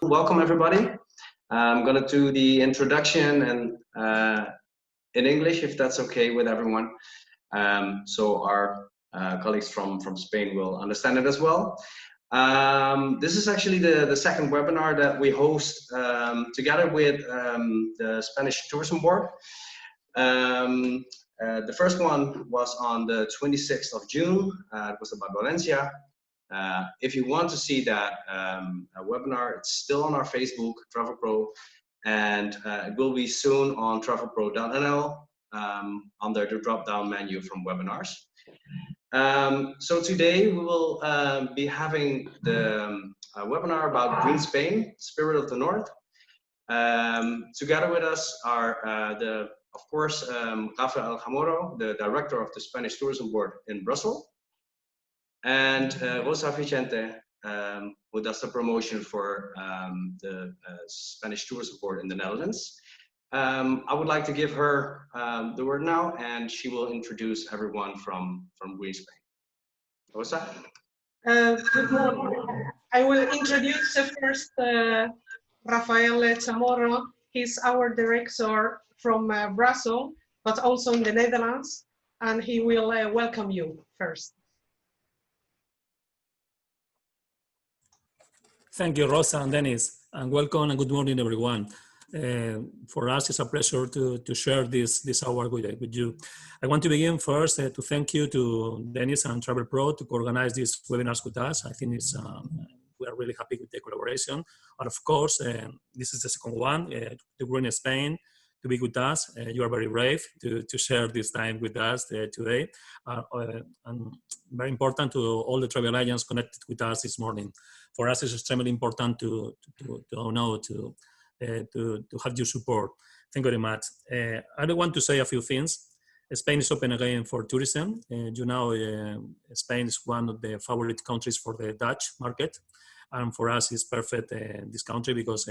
Welcome everybody. I'm gonna do the introduction and in English, if that's okay with everyone. So our colleagues from Spain will understand it as well. This is actually the second webinar that we host together with the Spanish Tourism Board. The first one was on the 26th of June. It was about Valencia. If you want to see that webinar, it's still on our Facebook, Travel Pro, and it will be soon on travelpro.nl under the drop-down menu from webinars. So today we will be having the webinar about Green Spain, Spirit of the North. Together with us are of course, Rafael Chamorro, the director of the Spanish Tourism Board in Brussels, and Rosa Vicente, who does the promotion for the Spanish Tourism Board in the Netherlands. I would like to give her the word now, and she will introduce everyone from Green Spain. Rosa? Good morning. I will introduce first Rafael Chamorro. He's our director from Brussels, but also in the Netherlands, and he will welcome you first. Thank you, Rosa and Dennis, and welcome and good morning, everyone. For us, it's a pleasure to share this hour with you. I want to begin first to thank you to Dennis and Travel Pro to organize these webinars with us. I think it's we are really happy with the collaboration. And of course, this is the second one, to Green Spain, to be with us. You are very brave to share this time with us today. And very important to all the travel agents connected with us this morning. For us, it's extremely important to have your support. Thank you very much. I want to say a few things. Spain is open again for tourism. You know, Spain is one of the favorite countries for the Dutch market. And for us, it's perfect, this country, because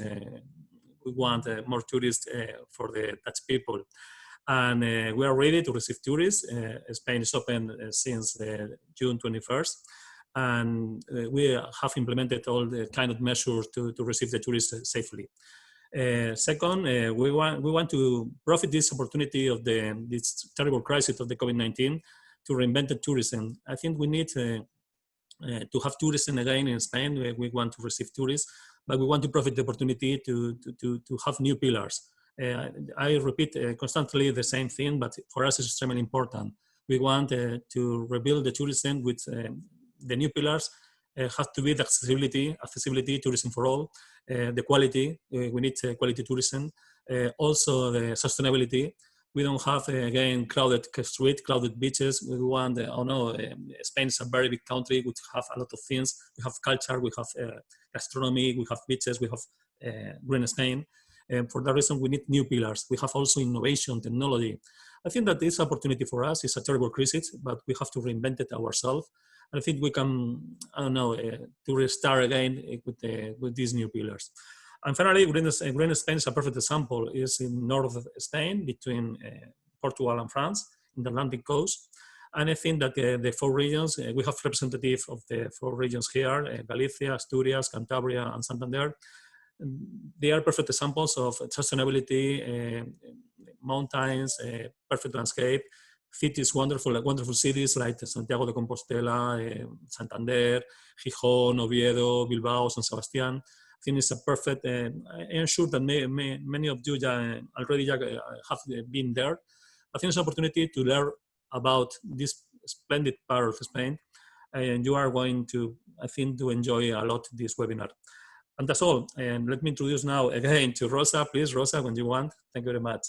we want more tourists for the Dutch people. And we are ready to receive tourists. Spain is open since June 21st. And we have implemented all the kind of measures to receive the tourists safely. Second, we want to profit this opportunity of this terrible crisis of the COVID-19 to reinvent the tourism. I think we need to have tourism again in Spain. We want to receive tourists, but we want to profit the opportunity to have new pillars. I repeat constantly the same thing, but for us it's extremely important. We want to rebuild the tourism with the new pillars. Have to be the accessibility, tourism for all, the quality, we need quality tourism, also the sustainability. We don't have, again, crowded streets, crowded beaches. We want, Spain is a very big country, we have a lot of things. We have culture, we have gastronomy, we have beaches, we have Green Spain. For that reason, we need new pillars. We have also innovation, technology. I think that this opportunity for us is a terrible crisis, but we have to reinvent it ourselves. I think we can, to restart again with these new pillars. And finally, Green Spain is a perfect example. It's in north of Spain, between Portugal and France, in the Atlantic coast. And I think that the four regions, we have representatives of the four regions here, Galicia, Asturias, Cantabria, and Santander. They are perfect examples of sustainability, mountains, perfect landscape, cities, wonderful cities like Santiago De Compostela, Santander, Gijón, Oviedo, Bilbao, San Sebastián. I think it's a perfect, I am sure that many of you already have been there. I think it's an opportunity to learn about this splendid part of Spain, and you are going to, I think, to enjoy a lot this webinar. And that's all. And let me introduce now again to Rosa. Please, Rosa, when you want. Thank you very much.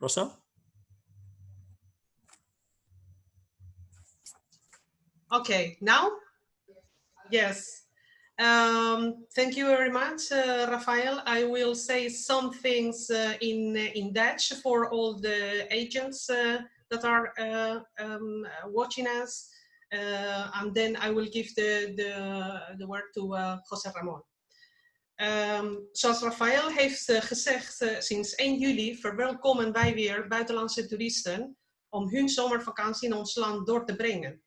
Rosa? Okay, now? Yes. Thank you very much, Rafael. I will say some things in Dutch for all the agents that are watching us, and then I will give the word to José Ramón. Zoals Rafael heeft gezegd, sinds 1 juli verwelkomen wij weer buitenlandse toeristen om hun zomervakantie in ons land door te brengen.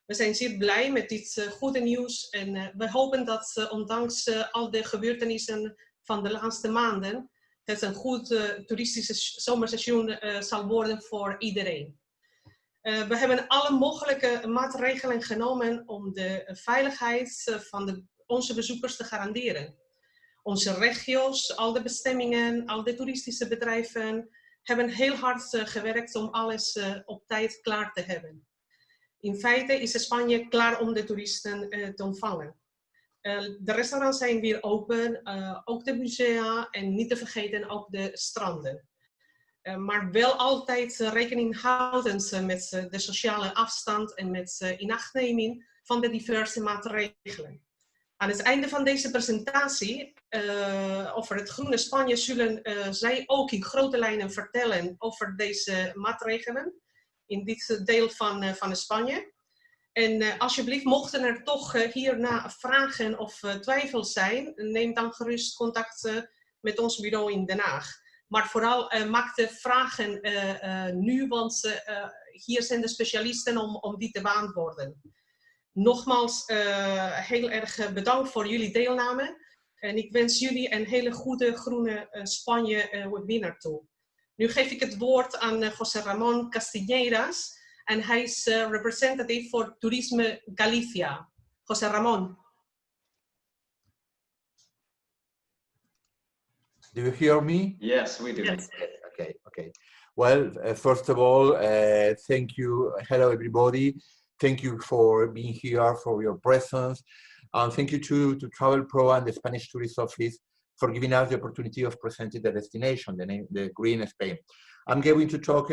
We zijn zeer blij met dit goede nieuws en we hopen dat ondanks al de gebeurtenissen van de laatste maanden het een goed toeristische zomerseizoen zal worden voor iedereen. We hebben alle mogelijke maatregelen genomen om de veiligheid van onze bezoekers te garanderen. Onze regio's, al de bestemmingen, al de toeristische bedrijven hebben heel hard gewerkt om alles op tijd klaar te hebben. In feite is Spanje klaar om de toeristen te ontvangen. De restaurants zijn weer open, ook de musea en niet te vergeten ook de stranden. Maar wel altijd rekening houdend met de sociale afstand en met inachtneming van de diverse maatregelen. Aan het einde van deze presentatie over het groene Spanje zullen zij ook in grote lijnen vertellen over deze maatregelen in dit deel van Spanje. En alsjeblieft, mochten er toch hierna vragen of twijfels zijn, neem dan gerust contact met ons bureau in Den Haag. Maar vooral maak de vragen nu, want hier zijn de specialisten om die te beantwoorden. Nogmaals, heel erg bedankt voor jullie deelname. En ik wens jullie een hele goede groene Spanje webinar toe. Nu geef ik het woord aan José Ramón Castiñeiras. En hij is representative voor Toerisme Galicia. José Ramón. Do you hear me? Yes, we do. Yes. Okay. Well, first of all, thank you. Hello, everybody. Thank you for being here, for your presence. And thank you to Travel Pro and the Spanish Tourist Office for giving us the opportunity of presenting the destination, the Green Spain. I'm going to talk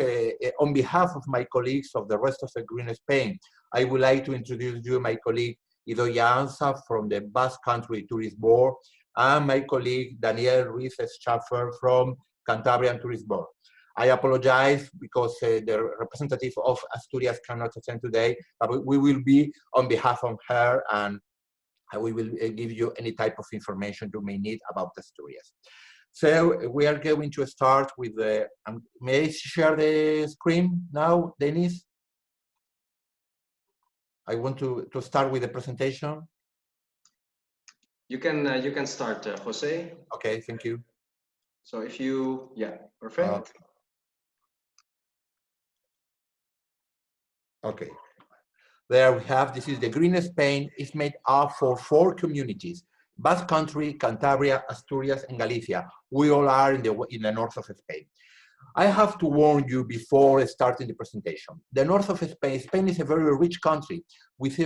on behalf of my colleagues of the rest of the Green Spain. I would like to introduce you my colleague Idoia Anza from the Basque Country Tourist Board and my colleague Daniel Ruiz Schaffer from Cantabria Tourist Board. I apologize because the representative of Asturias cannot attend today, but we will be on behalf of her and we will give you any type of information you may need about Asturias. So we are going to start with the, may I share the screen now, Dennis? I want to start with the presentation. You can start, Jose. Okay, thank you. So if you, yeah, perfect. Okay. There we have, this is the Green Spain. It's made up for 4 communities: Basque Country, Cantabria, Asturias, and Galicia. We all are in the north of Spain. I have to warn you before starting the presentation. The north of Spain, Spain is a very rich country with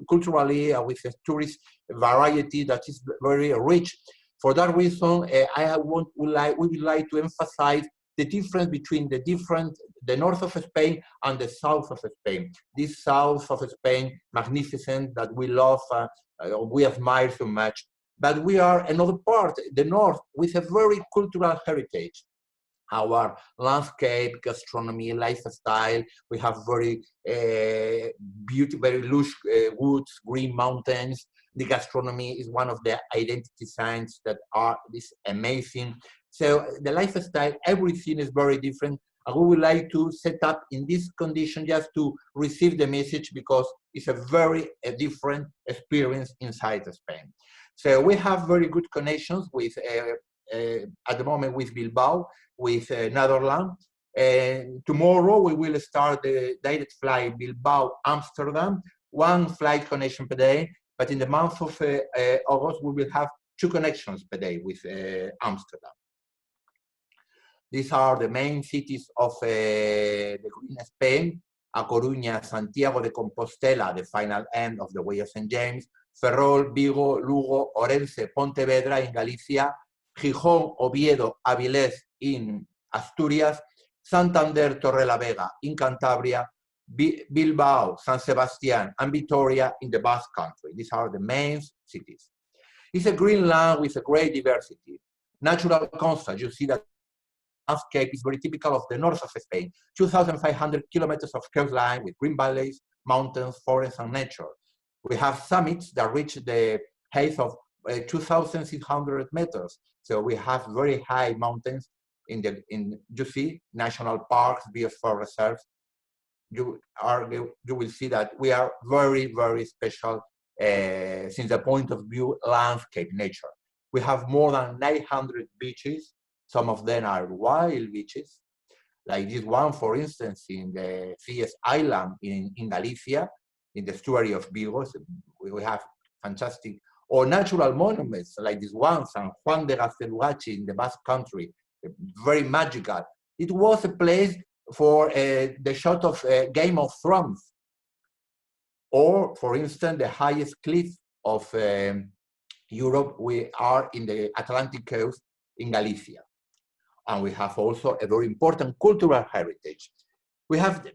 culturally with a tourist variety that is very rich. For that reason, we would like to emphasize the difference between the north of Spain and the south of Spain. This south of Spain, magnificent, that we love, we admire so much. But we are another part, the north, with a very cultural heritage. Our landscape, gastronomy, lifestyle, we have very beautiful, very lush woods, green mountains. The gastronomy is one of the identity signs that is amazing. So the lifestyle, everything is very different. And we would like to set up in this condition just to receive the message because it's a very different experience inside Spain. So we have very good connections with, at the moment, with Bilbao, with Netherlands. Tomorrow we will start the direct flight Bilbao-Amsterdam, 1 flight connection per day. But in the month of August, we will have 2 connections per day with Amsterdam. These are the main cities of the Green Spain: A Coruña, Santiago de Compostela, the final end of the Way of St. James, Ferrol, Vigo, Lugo, Orense, Pontevedra in Galicia, Gijón, Oviedo, Avilés in Asturias, Santander, Torrelavega in Cantabria, Bilbao, San Sebastián, and Vitoria in the Basque Country. These are the main cities. It's a green land with a great diversity. Natural constants, you see that landscape is very typical of the north of Spain. 2,500 kilometers of coastline with green valleys, mountains, forests, and nature. We have summits that reach the height of 2,600 meters. So we have very high mountains you see, national parks, biosphere reserves. You will see that we are very, very special since the point of view landscape nature. We have more than 900 beaches. Some of them are wild beaches, like this one, for instance, in the CS Island in Galicia, in the estuary of Bilbao. So we have fantastic, or natural monuments like this one, San Juan de Gaztelugatxe in the Basque Country, very magical. It was a place for the shot of Game of Thrones, or for instance, the highest cliff of Europe. We are in the Atlantic coast in Galicia. And we have also a very important cultural heritage. We have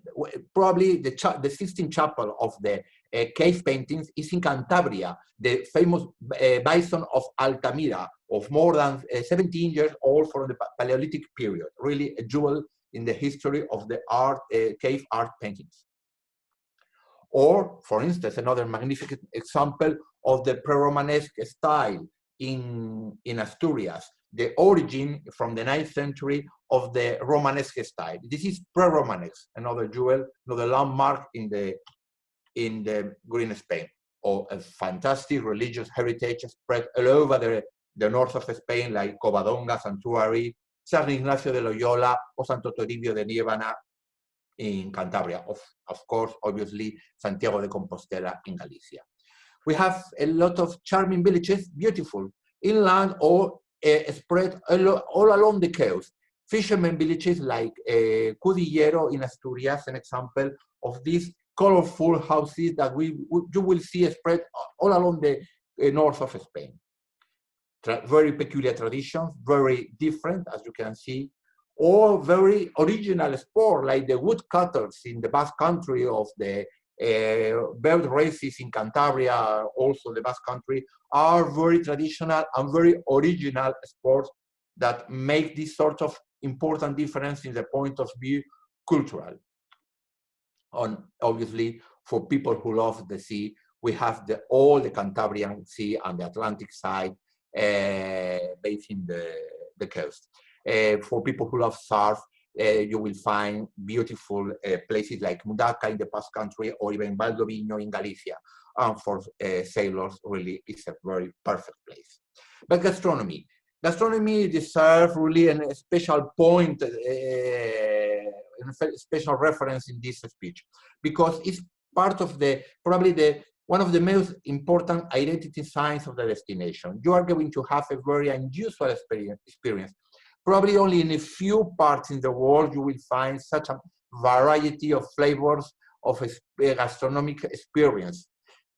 probably the Sistine Chapel of the cave paintings is in Cantabria, the famous bison of Altamira, of more than 17 years old from the Paleolithic period, really a jewel in the history of the art, cave art paintings. Or, for instance, another magnificent example of the pre-Romanesque style in Asturias, the origin from the 9th century of the Romanesque style. This is pre-Romanesque, another jewel, another landmark in the green Spain, or a fantastic religious heritage spread all over the north of Spain, like Covadonga, Santuari, San Ignacio de Loyola, or Santo Toribio de Nievana in Cantabria. Of course, obviously, Santiago de Compostela in Galicia. We have a lot of charming villages, beautiful, inland or spread all along the coast. Fishermen villages like Cudillero in Asturias, an example of these colorful houses that you will see spread all along the north of Spain. Very peculiar traditions, very different, as you can see, or very original sport like the woodcutters in the Basque Country, of the bird races in Cantabria, also the Basque Country, are very traditional and very original sports that make this sort of important difference in the point of view cultural. And obviously, for people who love the sea, we have all the Cantabrian Sea and the Atlantic side basing the coast. For people who love surf, you will find beautiful places like Mudaka in the Basque Country, or even Valdoviño in Galicia. And for sailors, really, it's a very perfect place. But gastronomy deserves really a special point, a special reference in this speech, because it's part of one of the most important identity signs of the destination. You are going to have a very unusual experience. Probably only in a few parts in the world you will find such a variety of flavors of a gastronomic experience.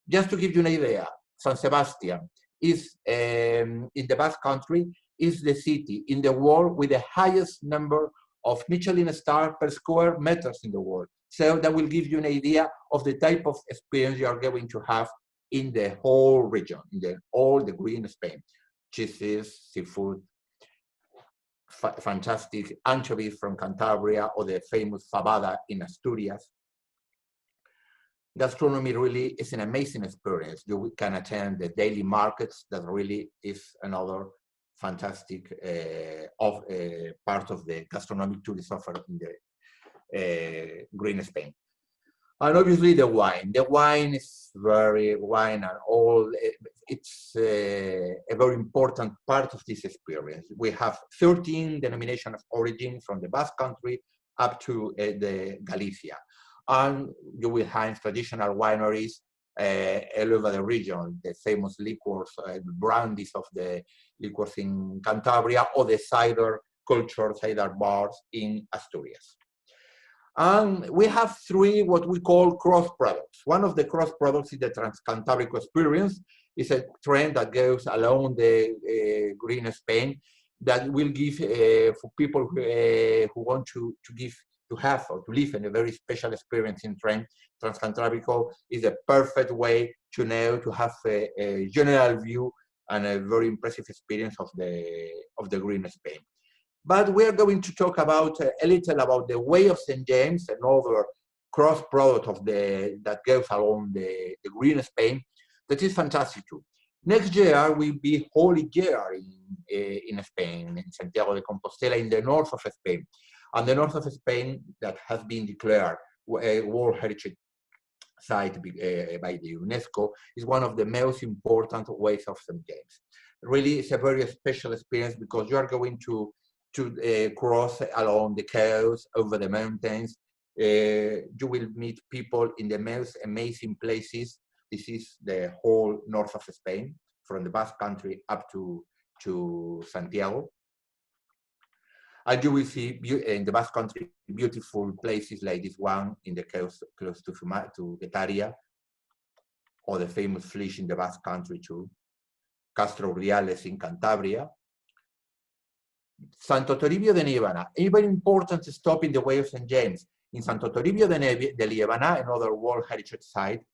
Just to give you an idea, San Sebastian is, in the Basque Country, is the city in the world with the highest number of Michelin stars per square meters in the world. So that will give you an idea of the type of experience you are going to have in the whole region, in all the green Spain. Cheeses, seafood, fantastic anchovies from Cantabria, or the famous fabada in Asturias. Gastronomy really is an amazing experience. You can attend the daily markets. That really is another fantastic part of the gastronomic tourism offer in the green Spain. And obviously the wine. The wine is and all. It's a very important part of this experience. We have 13 denominations of origin from the Basque Country up to the Galicia. And you will find traditional wineries all over the region, the famous liquors, brandies of the liquors in Cantabria, or the cider culture, cider bars in Asturias. And we have three what we call cross products. One of the cross products is the Trans-Cantabrico experience. It's a trend that goes along the green Spain that will give for people who want to have or to live in a very special experience in train. Trans-Cantabrico is a perfect way to have a general view and a very impressive experience of the green Spain. But we are going to talk about a little about the Way of St. James, another cross product that goes along the green Spain, that is fantastic too. Next year will be Holy Year in Spain, in Santiago de Compostela, in the north of Spain. And the north of Spain that has been declared a World Heritage Site by the UNESCO is one of the most important ways of St. James. Really, it's a very special experience because you are going to cross along the coast, over the mountains. You will meet people in the most amazing places. This is the whole north of Spain, from the Basque Country up to Santiago. And you will see in the Basque Country beautiful places like this one in the coast close to Getaria, or the famous Flix in the Basque Country too. Castro Urdiales in Cantabria. Santo Toribio de Liébana, a very important stop in the way of St. James. In Santo Toribio de Liébana, another World Heritage Site,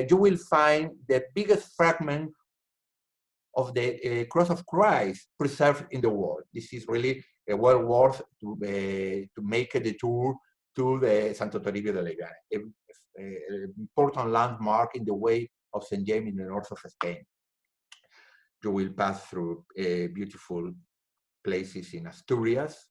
you will find the biggest fragment of the Cross of Christ preserved in the world. This is really well worth to make the tour to the Santo Toribio de Liébana, an important landmark in the way of St. James in the north of Spain. You will pass through beautiful places in Asturias.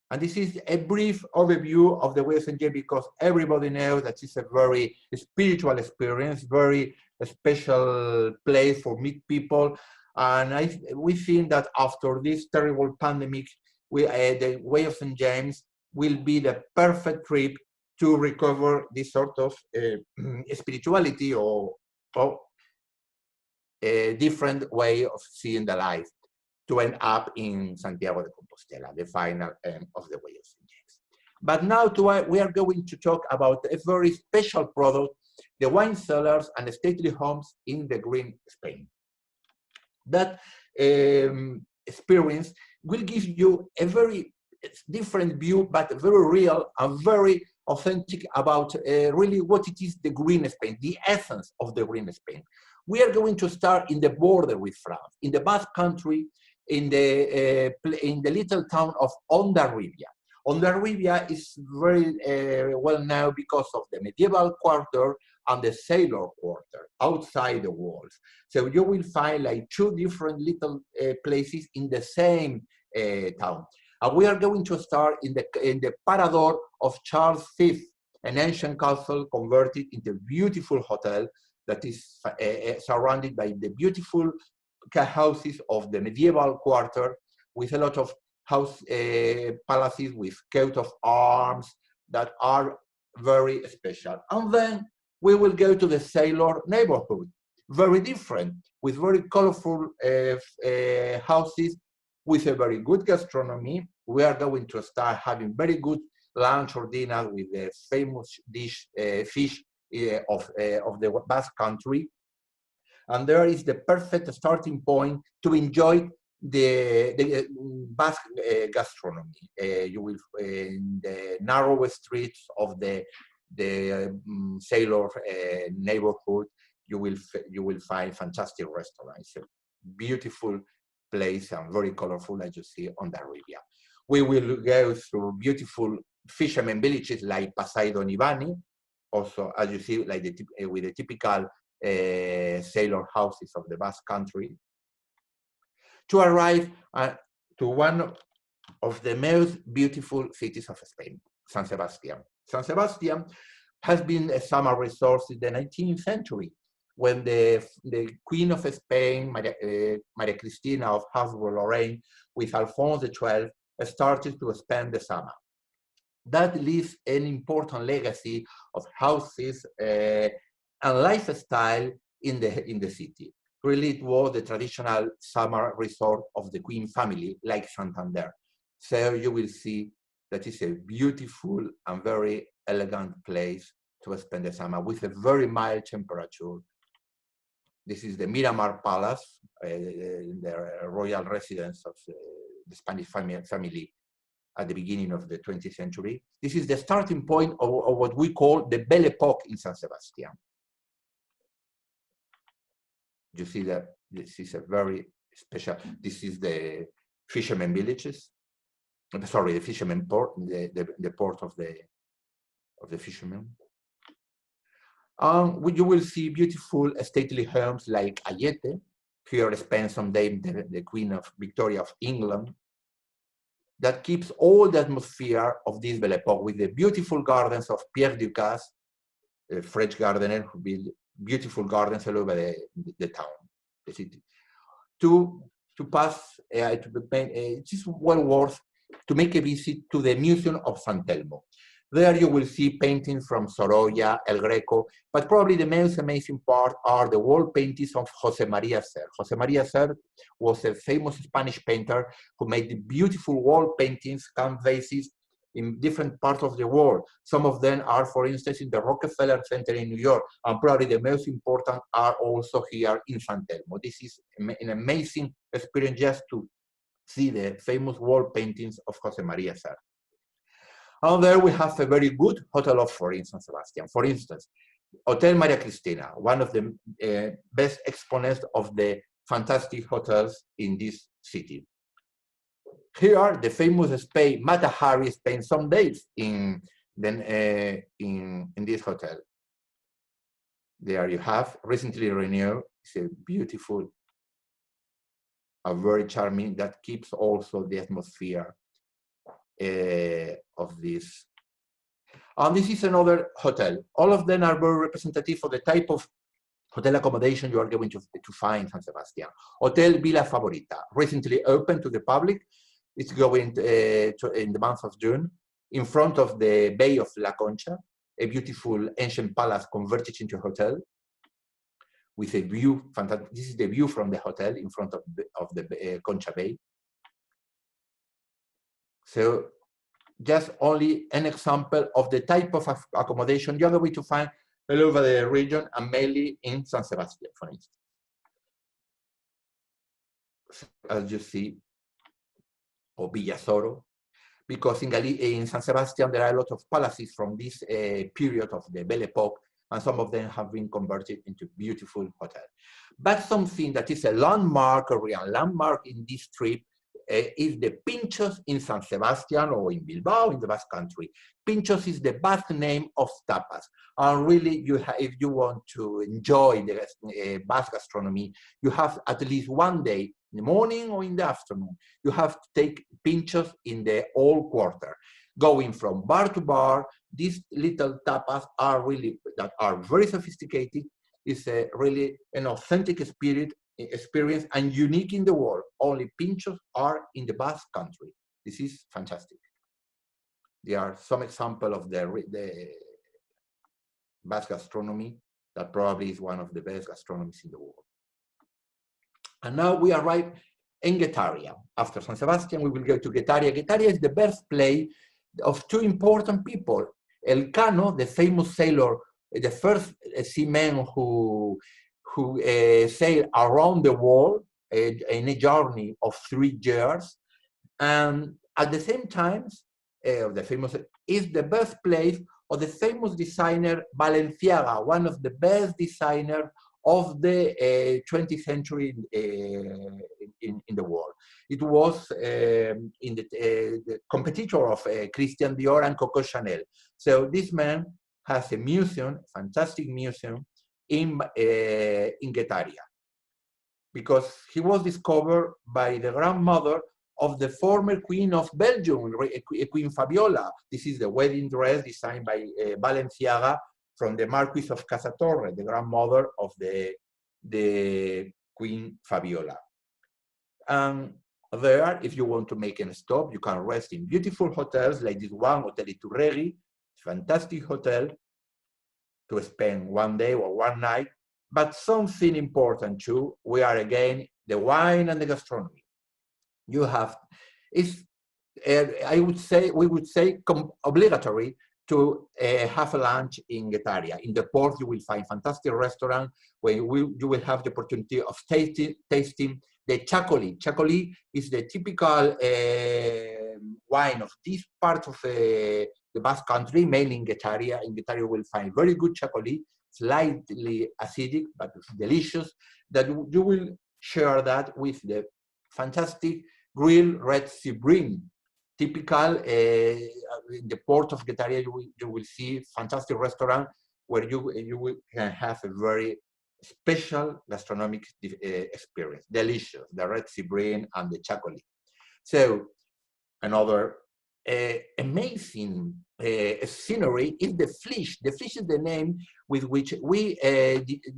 And this is a brief overview of the way of St. James, because everybody knows that it's a very spiritual experience, very special place for meet people. And we think that after this terrible pandemic, the way of St. James will be the perfect trip to recover this sort of spirituality or a different way of seeing the life, to end up in Santiago de Compostela, the final end of the way of St. James. But now we are going to talk about a very special product, the wine cellars and the stately homes in the green Spain. That experience will give you a very different view, but very real and very authentic about really what it is, the green Spain, the essence of the green Spain. We are going to start in the border with France, in the Basque Country, in the little town of Hondarribia. Hondarribia is very well known because of the medieval quarter and the sailor quarter outside the walls. So you will find like two different little places in the same town. And we are going to start in the Parador of Charles V, an ancient castle converted into a beautiful hotel that is surrounded by the beautiful houses of the medieval quarter, with a lot of palaces with coat of arms that are very special. And then we will go to the sailor neighborhood, very different, with very colorful houses, with a very good gastronomy. We are going to start having very good lunch or dinner with the famous dish, fish of the Basque Country. And there is the perfect starting point to enjoy the Basque gastronomy. You will, in the narrow streets of the sailor neighborhood, you will find fantastic restaurants. A beautiful place and very colorful, as you see on the Hondarribia. We will go through beautiful fishermen villages like Pasai Donibani, also, as you see, like with the typical sailor houses of the Basque Country, to arrive to one of the most beautiful cities of Spain, San Sebastian. San Sebastian has been a summer resort in the 19th century, when the Queen of Spain, Maria Cristina of Habsburg-Lorraine, with Alphonse XII, started to spend the summer. That leaves an important legacy of houses and lifestyle in the city. Really, it was the traditional summer resort of the Queen family, like Santander. So you will see that it's a beautiful and very elegant place to spend the summer with a very mild temperature. This is the Miramar Palace, the royal residence of the Spanish family at the beginning of the 20th century. This is the starting point of what we call the Belle Époque in San Sebastian. You see that this is a very special, this is the fishermen villages. Sorry, the fishermen port, the port of the fishermen. You will see beautiful stately homes like Ayete. Here spent some day the Queen of Victoria of England. That keeps all the atmosphere of this Belle Époque with the beautiful gardens of Pierre Ducasse, a French gardener who built beautiful gardens all over the town, the city. To pass, it is well worth to make a visit to the Museum of San Telmo. There you will see paintings from Sorolla, El Greco, but probably the most amazing part are the wall paintings of José María Ser. José María Ser was a famous Spanish painter who made beautiful wall paintings, canvases in different parts of the world. Some of them are, for instance, in the Rockefeller Center in New York, and probably the most important are also here in San Telmo. This is an amazing experience just to see the famous wall paintings of José María Ser. And there we have a very good hotel offer in San Sebastian. For instance, Hotel Maria Cristina, one of the best exponents of the fantastic hotels in this city. Here, the famous Spain, Mata Hari spent some days in this hotel. There you have, recently renewed. It's a beautiful, very charming, that keeps also the atmosphere of this. And this is another hotel. All of them are very representative of the type of hotel accommodation you are going to find in San Sebastian. Hotel Villa Favorita, recently opened to the public. It's going in the month of June, in front of the Bay of La Concha, a beautiful ancient palace converted into a hotel with a view. Fantastic. This is the view from the hotel in front of the Concha Bay. So just only an example of the type of accommodation you're going to find all over the region, and mainly in San Sebastian, for instance. As you see, or Villasoro, because in San Sebastian there are a lot of palaces from this period of the Belle Époque, and some of them have been converted into beautiful hotels. But something that is a landmark, a real landmark in this trip, is the Pinchos in San Sebastian or in Bilbao in the Basque Country. Pinchos is the Basque name of tapas. And really, if you want to enjoy the Basque gastronomy, you have at least one day, in the morning or in the afternoon, you have to take Pinchos in the old quarter. Going from bar to bar, these little tapas are really, that are very sophisticated. It's really an authentic experience and unique in the world. Only Pinchos are in the Basque Country. This is fantastic. There are some examples of the Basque gastronomy that probably is one of the best gastronomies in the world. And now we arrive in Getaria. After San Sebastian, we will go to Getaria. Getaria is the birthplace of two important people. Elcano, the famous sailor, the first seaman who sailed around the world in a journey of 3 years, and at the same time, the famous is the birthplace of the famous designer Balenciaga, one of the best designers of the 20th century in the world. It was in the competitor of Christian Dior and Coco Chanel. So this man has a museum, fantastic museum, in Getaria, because he was discovered by the grandmother of the former Queen of Belgium, Queen Fabiola. This is the wedding dress designed by Balenciaga from the Marquis of Casatorre, the grandmother of the Queen Fabiola. And there, if you want to make a stop, you can rest in beautiful hotels like this one, Hotel Iturregui, fantastic hotel, to spend one day or one night. But something important too, we are again the wine and the gastronomy. You have, we would say obligatory to have a lunch in Getaria. In the port, you will find fantastic restaurant where you will have the opportunity of tasting the chacoli. Chacoli is the typical wine of this part of the Basque Country, mainly in Getaria. In Getaria, you will find very good chacoli, slightly acidic, but delicious, that you will share that with the fantastic grilled red sea bream. Typical, in the port of Getaria, you will see fantastic restaurant where can have a very special gastronomic experience. Delicious, the Red Sea bream and the chocolate. So another amazing scenery is the Flysch. The Flysch is the name with which we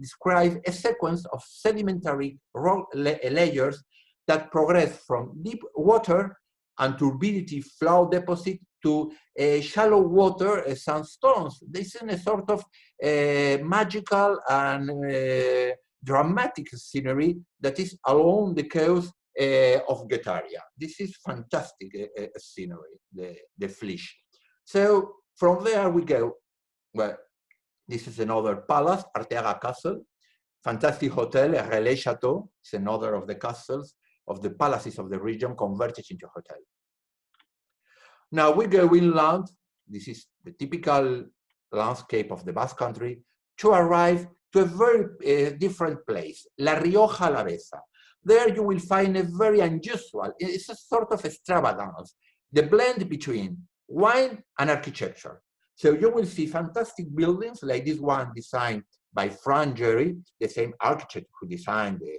describe a sequence of sedimentary rock layers that progress from deep water and turbidity flow deposit to shallow water sandstones. This is a sort of magical and dramatic scenery that is along the coast of Getaria. This is fantastic scenery, the Flysch. So from there we go. Well, this is another palace, Arteaga Castle. Fantastic hotel, Relais Chateau. It's another of the castles of the palaces of the region converted into hotel. Now we go inland. This is the typical landscape of the Basque Country to arrive to a very different place, La Rioja Alavesa. There you will find a very unusual, it's a sort of extravagance, the blend between wine and architecture. So you will see fantastic buildings like this one designed by Frank Gehry, the same architect who designed the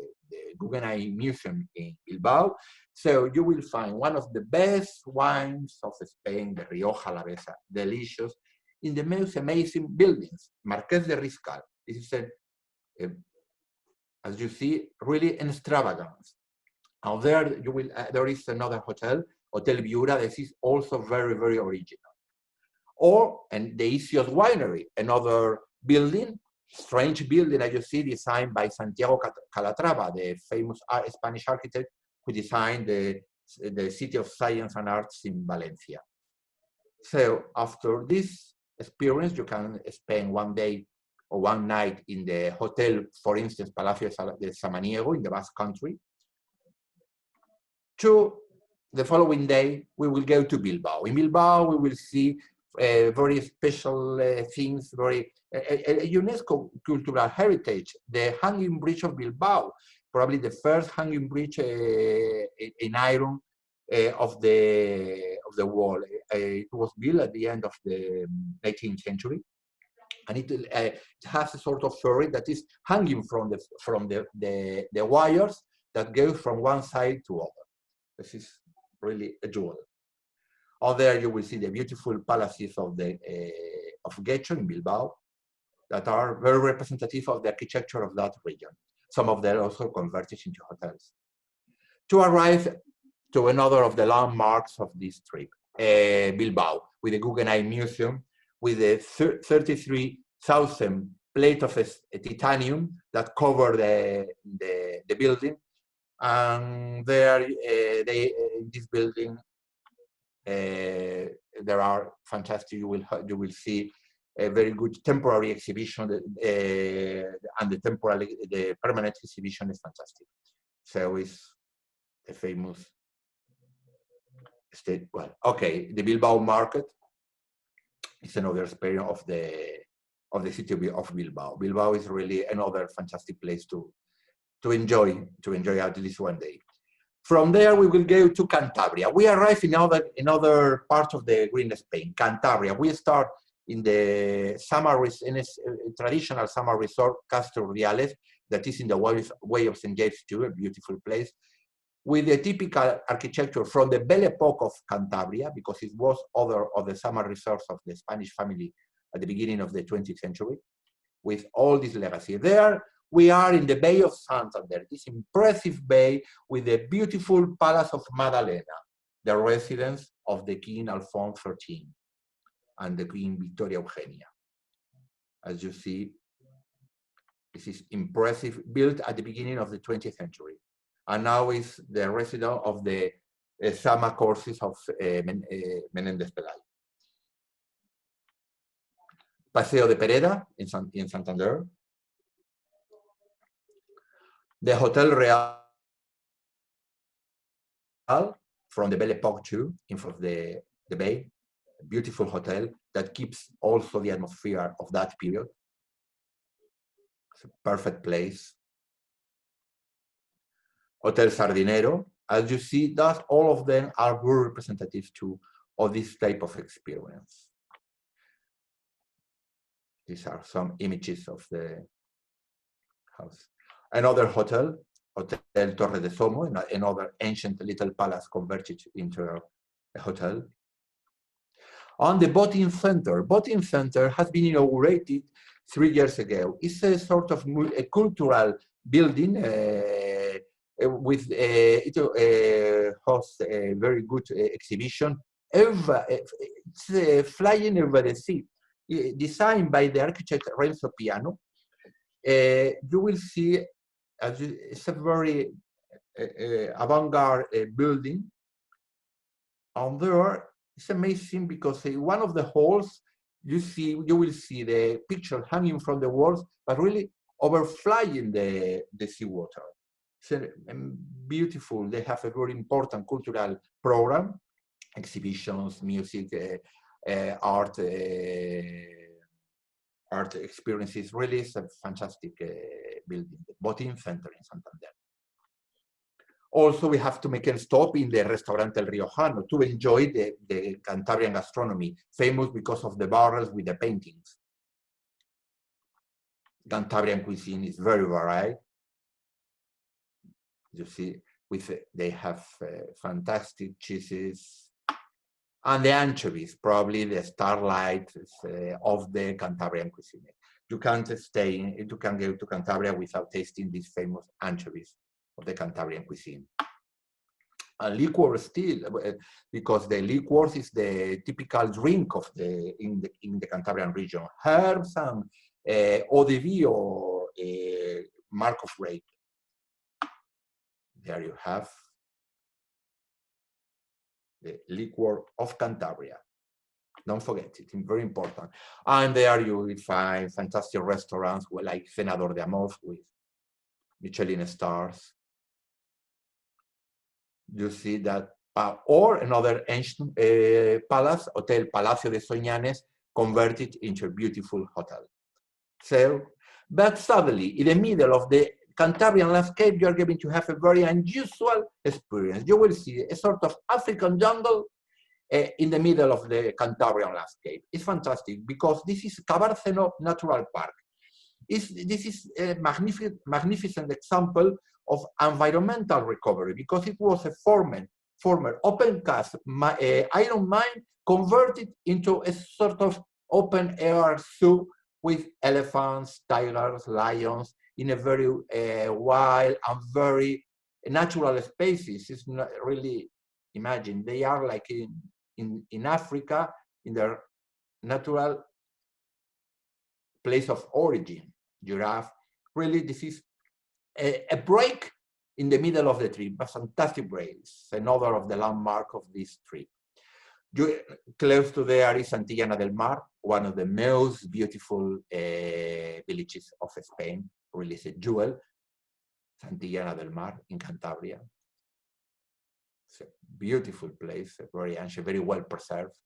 Guggenheim Museum in Bilbao. So you will find one of the best wines of Spain, the Rioja Alavesa, delicious, in the most amazing buildings. Marqués de Riscal. This is as you see, really an extravagance. Now there you will, there is another hotel, Hotel Viura. This is also very, very original. And the Isios Winery, another building, strange building as you see, designed by Santiago Calatrava, the famous Spanish architect who designed the City of Science and Arts in Valencia. So after this experience, you can spend one day or one night in the hotel, for instance, Palacio de Samaniego in the Basque Country. The following day, we will go to Bilbao. In Bilbao, we will see very special things, very UNESCO cultural heritage, the hanging bridge of Bilbao, probably the first hanging bridge in iron of the world. It was built at the end of the 19th century. And it has a sort of ferry that is hanging from the wires that go from one side to other. This is really a jewel. Out there you will see the beautiful palaces of Getxo in Bilbao that are very representative of the architecture of that region. Some of them also converted into hotels. To arrive to another of the landmarks of this trip, Bilbao, with the Guggenheim Museum, with the 33,000 plates of titanium that cover the building. And there, in this building, there are fantastic, you will see a very good temporary exhibition, and the permanent exhibition is fantastic. So it's a famous state. Well, okay, the Bilbao market is another experience of the city of Bilbao. Bilbao is really another fantastic place to enjoy at least one day. From there, we will go to Cantabria. We arrive in another part of the green Spain, Cantabria. We start in the traditional summer resort, Castro Reales, that is in the way of St. James too, a beautiful place, with the typical architecture from the Belle Epoque of Cantabria, because it was other of the summer resorts of the Spanish family at the beginning of the 20th century, with all this legacy. There, we are in the Bay of Santander, this impressive bay with the beautiful Palace of Madalena, the residence of the King Alphonse XIII and the Queen Victoria Eugenia. As you see, this is impressive, built at the beginning of the 20th century, and now is the residence of the summer courses of Menéndez Pelayo. Paseo de Pereda in Santander. The Hotel Real from the Belle Epoque too, in front of the bay. A beautiful hotel that keeps also the atmosphere of that period. It's a perfect place. Hotel Sardinero, as you see, that all of them are very representative too of this type of experience. These are some images of the house. Another hotel, Hotel Torre de Somo, another ancient little palace converted into a hotel. On the boating center has been inaugurated 3 years ago. It's a sort of a cultural building with it hosts a very good exhibition. It's flying over the sea. Designed by the architect Renzo Piano. You will see it's a very avant-garde building. And there, it's amazing because in one of the halls you will see the picture hanging from the walls, but really overflying the seawater. It's beautiful. They have a very important cultural program, exhibitions, music, art experiences. Really, it's a fantastic building, the boating center in Santander. Also, we have to make a stop in the Restaurant El Riojano to enjoy the Cantabrian gastronomy, famous because of the barrels with the paintings. Cantabrian cuisine is very varied. You see, they have fantastic cheeses, and the anchovies, probably the starlight of the Cantabrian cuisine. You can't go to Cantabria without tasting these famous anchovies of the Cantabrian cuisine. And liquor still, because the liquors is the typical drink of in the Cantabrian region. Herbs and eau de vie or mark of grape. There you have the liquor of Cantabria. Don't forget it, it's very important. And there you will find fantastic restaurants like Senador de Amos with Michelin stars. You see that, or another ancient palace, Hotel Palacio de Soñanes, converted into a beautiful hotel. So, but suddenly, in the middle of the Cantabrian landscape, you are going to have a very unusual experience. You will see a sort of African jungle in the middle of the Cantabrian landscape. It's fantastic because this is Cabárceno Natural Park. This is a magnificent example of environmental recovery because it was a former open cast iron mine converted into a sort of open air zoo with elephants, tigers, lions in a very wild and very natural spaces. It's not really, imagine, they are like in Africa, in their natural place of origin. Giraffe, really, this is a break in the middle of the trip, a fantastic break. It's another of the landmark of this trip. Close to there is Santiago Del Mar, one of the most beautiful villages of Spain, really is a jewel, Santiago Del Mar in Cantabria. It's a beautiful place, very ancient, very well preserved.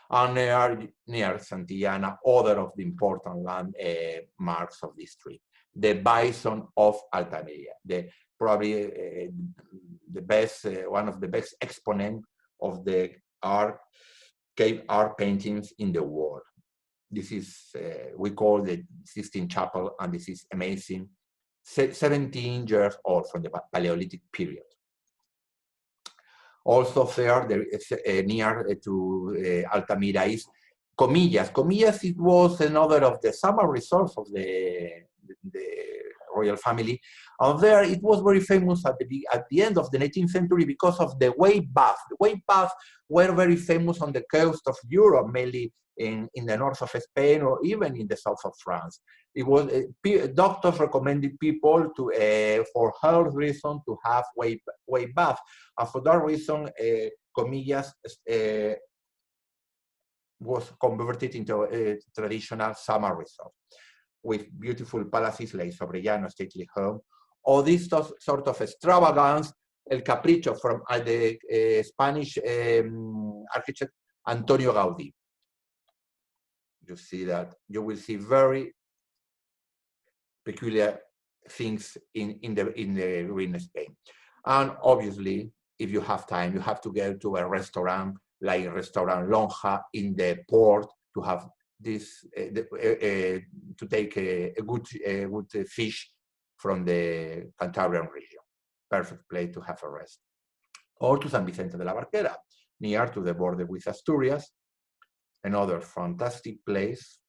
And near Santiago, other of the important landmarks of this trip, the Bison of Altamira, probably the best, one of the best exponents of the cave art paintings in the world. This is, we call the Sistine Chapel, and this is amazing. 17 years old from the Paleolithic period. Also there is near to Altamira is Comillas. Comillas, it was another of the summer resorts of the royal family. And there it was very famous at the end of the 19th century because of the wave baths. The wave baths were very famous on the coast of Europe, mainly in the north of Spain or even in the south of France. It was doctors recommended people to, for health reasons, to have wave bath, and for that reason, Comillas was converted into a traditional summer resort with beautiful palaces like Sobrellano, stately home, or this sort of extravagance, El Capricho from the Spanish architect Antonio Gaudí. You see that, you will see very peculiar things in the green Spain. And obviously, if you have time, you have to go to a restaurant like Restaurant Lonja in the port to have this to take a good fish from the Cantabrian region. Perfect place to have a rest. Or to San Vicente de la Barquera, near to the border with Asturias, another fantastic place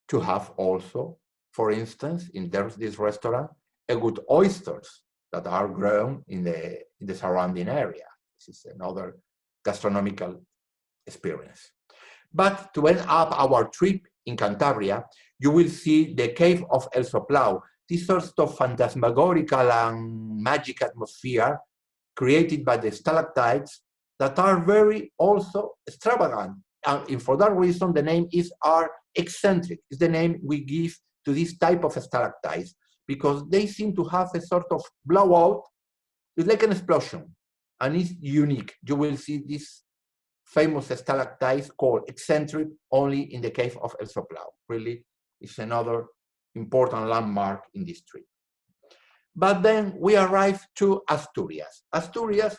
to have also, for instance, in this restaurant, a good oysters that are grown in the surrounding area. This is another gastronomical experience. But to end up our trip in Cantabria, you will see the cave of Elsoplaus, this sort of phantasmagorical and magic atmosphere created by the stalactites that are very also extravagant. And for that reason, the name are eccentric. It's the name we give to this type of stalactites because they seem to have a sort of blowout. It's like an explosion and it's unique. You will see this famous stalactites called eccentric only in the cave of Elsoplaus. Really, it's another important landmark in this trip. But then we arrive to Asturias. Asturias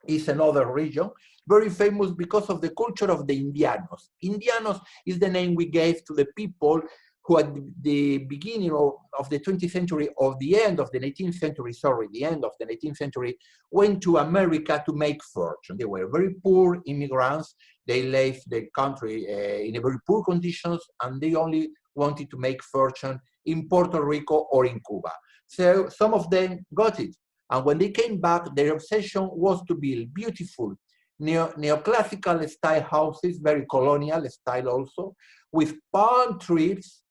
is another region very famous because of the culture of the Indianos. Indianos is the name we gave to the people who at the beginning of the 20th century, or the end of the 19th century, the end of the 19th century, went to America to make fortune. They were very poor immigrants. They left the country in a very poor conditions, and they only wanted to make fortune in Puerto Rico or in Cuba. So some of them got it. And when they came back, their obsession was to build beautiful neoclassical style houses, very colonial style also, with palm trees,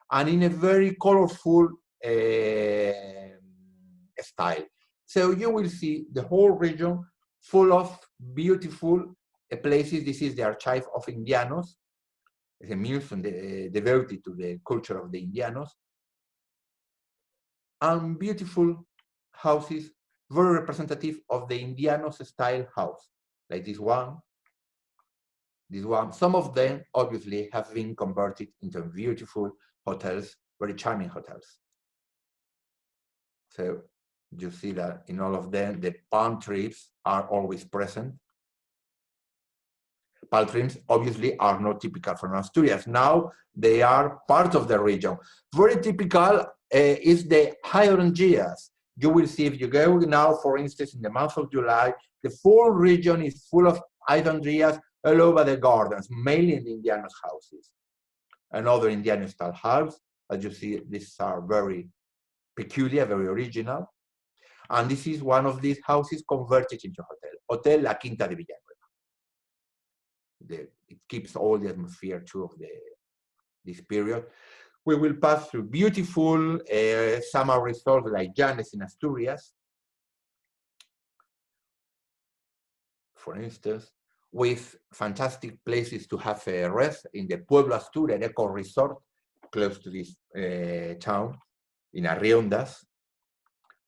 and in a very colorful style. So you will see the whole region full of beautiful places. This is the Archive of Indianos. It's a museum devoted to the culture of the Indianos. And beautiful houses, very representative of the Indianos style house, like this one. Some of them obviously have been converted into beautiful hotels, very charming hotels. So you see that in all of them, the palm trees are always present. Palm trees obviously are not typical from Asturias. Now they are part of the region. Very typical is the hydrangeas. You will see if you go now, for instance, in the month of July, the full region is full of hydrangeas all over the gardens, mainly in the Indianos houses. Another Indian style house, as you see, these are very peculiar, very original. And this is one of these houses converted into hotel, Hotel La Quinta de Villanueva. It keeps all the atmosphere too of this period. We will pass through beautiful summer resorts like Llanes in Asturias, for instance, with fantastic places to have a rest in the Pueblo Asturia Eco Resort, close to this town, in Arriondas,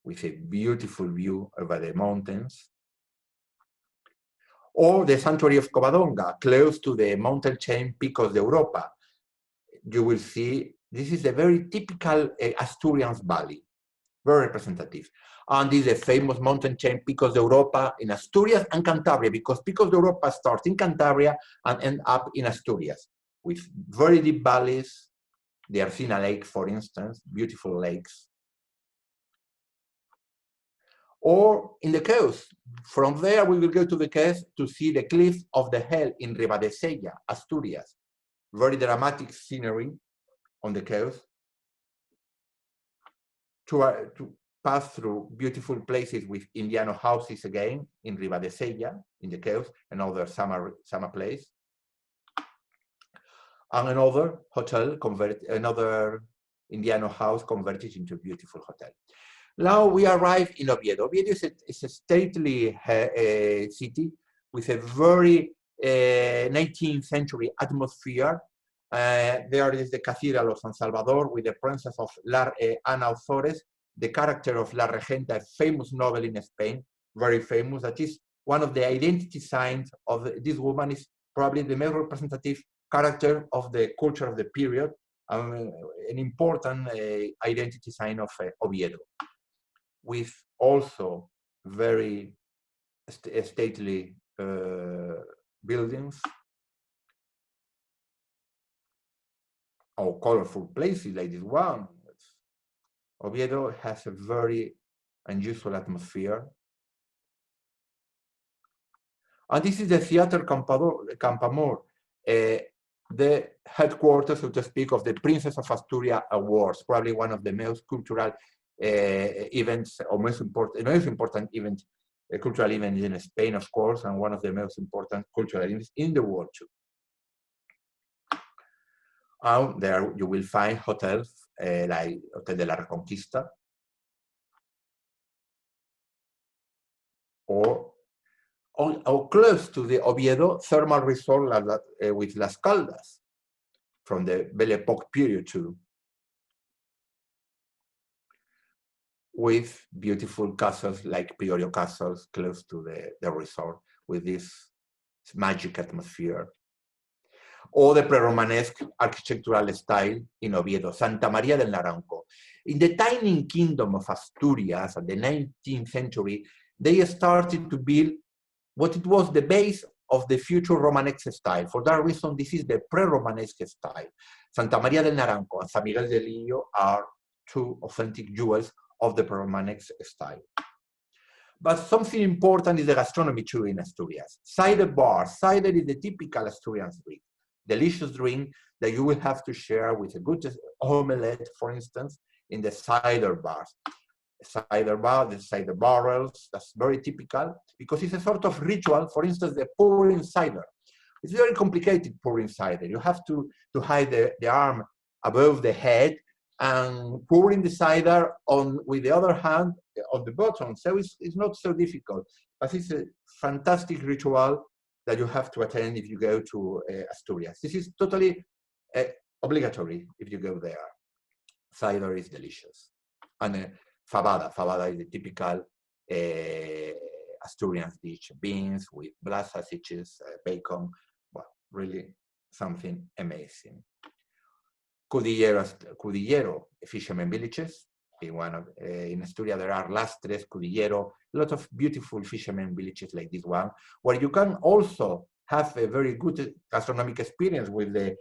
with a beautiful view over the mountains. Or the Sanctuary of Covadonga, close to the mountain chain Picos de Europa. You will see, this is a very typical Asturian valley, very representative. And this is a famous mountain chain, Picos de Europa, in Asturias and Cantabria, because Picos de Europa starts in Cantabria and end up in Asturias, with very deep valleys, the Arcina Lake, for instance, beautiful lakes. Or in the coast. From there, we will go to the coast to see the cliffs of the Hell in Ribadesella, Asturias. Very dramatic scenery on the coast. To pass through beautiful places with Indiano houses again in Ribadesella, in the coast, another summer place. And another hotel, another Indiano house converted into a beautiful hotel. Now we arrive in Oviedo. Oviedo is a stately city with a very 19th century atmosphere. There is the Cathedral of San Salvador with the presence of Ana Ozores, the character of La Regenta, a famous novel in Spain, very famous. That is one of the identity signs of this woman, is probably the most representative character of the culture of the period, an important identity sign of Oviedo, with also very stately buildings, or colorful places like this one. Oviedo has a very unusual atmosphere. And this is the Theatre Campoamor, the headquarters, so to speak, of the Princess of Asturias Awards, probably one of the most cultural events, or most important event, cultural events in Spain, of course, and one of the most important cultural events in the world too. And there you will find hotels like Hotel de la Reconquista, or close to the Oviedo thermal resort with Las Caldas from the Belle Époque period too, with beautiful castles like Priorio castles close to the resort with this magic atmosphere. Or the pre-Romanesque architectural style in Oviedo, Santa María del Naranco. In the tiny kingdom of Asturias at the 19th century, they started to build what it was the base of the future Romanesque style. For that reason, this is the pre-Romanesque style. Santa María del Naranco and San Miguel del Lillo are two authentic jewels of the pre-Romanesque style. But something important is the gastronomy too in Asturias. Cider bars. Cider is the typical Asturian drink. Delicious drink that you will have to share with a good omelette, for instance, in the cider bars. Cider bar, the cider barrels, that's very typical because it's a sort of ritual. For instance, the pouring cider. It's very complicated pouring cider. You have to hide the arm above the head and pouring the cider on with the other hand on the bottom. So it's not so difficult, but it's a fantastic ritual that you have to attend if you go to Asturias. This is totally obligatory if you go there. Cider is delicious. And fabada is the typical Asturian dish, beans with blood sausages, bacon, well, really something amazing. Cudillero, fishermen villages. In Asturias, there are Lastres, Cudillero, a lot of beautiful fishermen villages like this one, where you can also have a very good gastronomic experience with the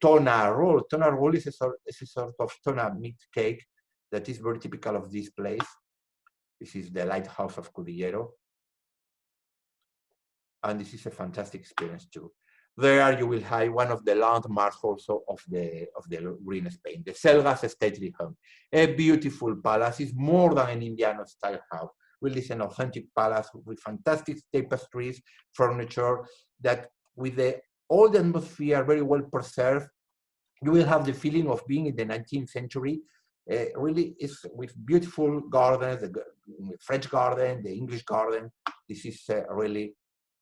tona roll. Tona roll is a sort of tona meat cake that is very typical of this place. This is the lighthouse of Cudillero. And this is a fantastic experience too. There you will have one of the landmarks also of the green Spain, the Cellars stately home. A beautiful palace. Is more than an Indiano style house. Really is an authentic palace with fantastic tapestries, furniture, that with the old atmosphere very well preserved, you will have the feeling of being in the 19th century. Really is with beautiful gardens, the French garden, the English garden. This is a really